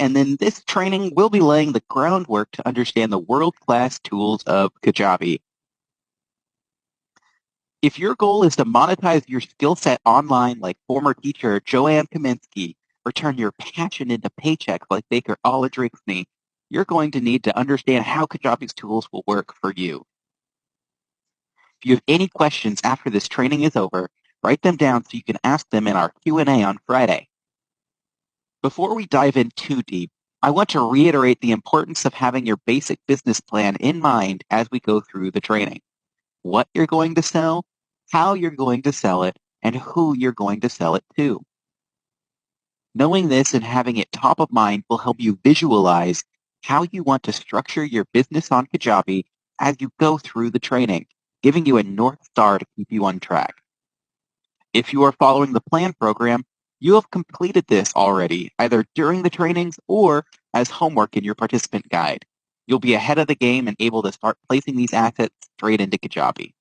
and in this training, we'll be laying the groundwork to understand the world-class tools of Kajabi. If your goal is to monetize your skill set online like former teacher Joanne Kaminsky, or turn your passion into paychecks like Baker Aldrichsney, you're going to need to understand how Kajabi's tools will work for you. If you have any questions after this training is over, write them down so you can ask them in our Q&A on Friday. Before we dive in too deep, I want to reiterate the importance of having your basic business plan in mind as we go through the training. What you're going to sell, how you're going to sell it, and who you're going to sell it to. Knowing this and having it top of mind will help you visualize how you want to structure your business on Kajabi as you go through the training, giving you a North Star to keep you on track. If you are following the plan program, you have completed this already, either during the trainings or as homework in your participant guide. You'll be ahead of the game and able to start placing these assets straight into Kajabi.